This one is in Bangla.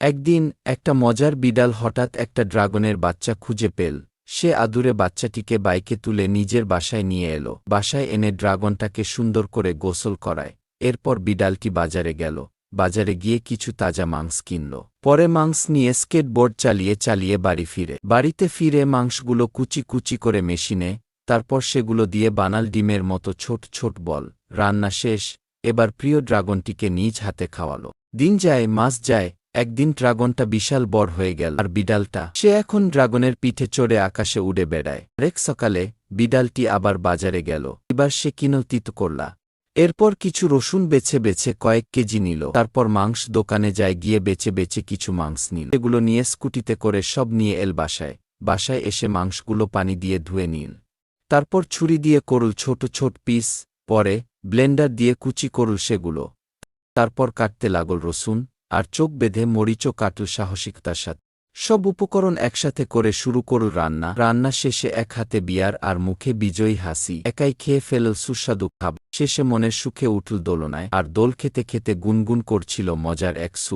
একদিন একটা মজার বিড়াল হঠাৎ একটা ড্রাগনের বাচ্চা খুঁজে পেল। সে আদুরে বাচ্চাটিকে বাইকে তুলে নিজের বাসায় নিয়ে এলো। বাসায় এনে ড্রাগনটাকে সুন্দর করে গোসল করায়। এরপর বিড়ালটি বাজারে গেল। বাজারে গিয়ে কিছু তাজা মাংস কিনল। পরে মাংস নিয়ে স্কেটবোর্ড চালিয়ে চালিয়ে বাড়িতে ফিরে মাংসগুলো কুচি কুচি করে মেশিনে, তারপর সেগুলো দিয়ে বানাল ডিমের মতো ছোট ছোট বল। রান্না শেষ। এবার প্রিয় ড্রাগনটিকে নিজ হাতে খাওয়ালো। দিন যায়, মাস যায়। একদিন ড্রাগনটা বিশাল বড় হয়ে গেল, আর বিড়ালটা সে এখন ড্রাগনের পিঠে চড়ে আকাশে উড়ে বেড়ায়। আরেক সকালে বিড়ালটি আবার বাজারে গেল। এবার সে কিনল তিতো করলা। এরপর কিছু রসুন বেছে বেছে কয়েক কেজি নিল। তারপর মাংস দোকানে যায়, গিয়ে বেছে বেছে কিছু মাংস নিল। এগুলো নিয়ে স্কুটিতে করে সব নিয়ে এল বাসায়। বাসায় এসে মাংসগুলো পানি দিয়ে ধুয়ে নিল। তারপর ছুরি দিয়ে করল ছোট ছোট পিস। পরে ব্লেন্ডার দিয়ে কুচি করল সেগুলো। তারপর কাটতে লাগল রসুন, আর চোখ বেঁধে মরিচও কাটল সাহসিকতার সাথে। সব উপকরণ একসাথে করে শুরু করল রান্না শেষে এক হাতে বিয়ার আর মুখে বিজয়ী হাসি। একাই খেয়ে ফেলল সুস্বাদু খাবার। শেষে মনের সুখে উঠল দোলনায়, আর দোল খেতে খেতে গুনগুন করছিল মজার এক সুর।